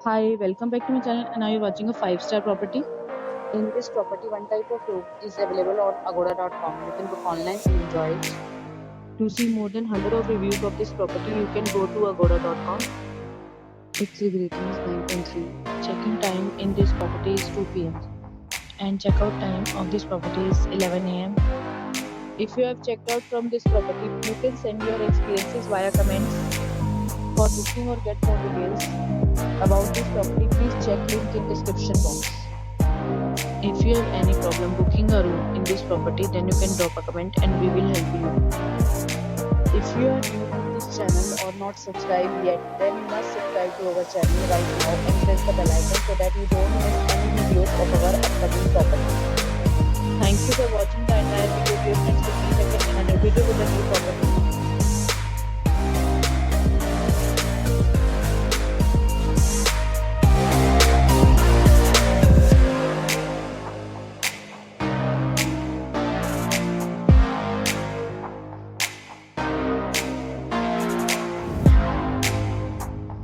Hi, welcome back to my channel and now you're watching a 5-star property. In this property, one type of room is available on agoda.com. You can book online and enjoy it. To see more than 100 of reviews of this property, you can go to agoda.com. Its rating is 9.3. Check-in time in this property is 2 p.m. and checkout time of this property is 11 a.m. If you have checked out from this property, you can send your experiences via comments. For booking or get more details about this property, please check link in description box. If you have any problem booking a room in this property, then you can drop a comment and we will help you. If you are new to this channel or not subscribed yet, then you must subscribe to our channel right now and press the bell icon so that you don't miss any videos of our upcoming property. Thank you for watching the entire video. Dear friends, will meet again in another video with a new property.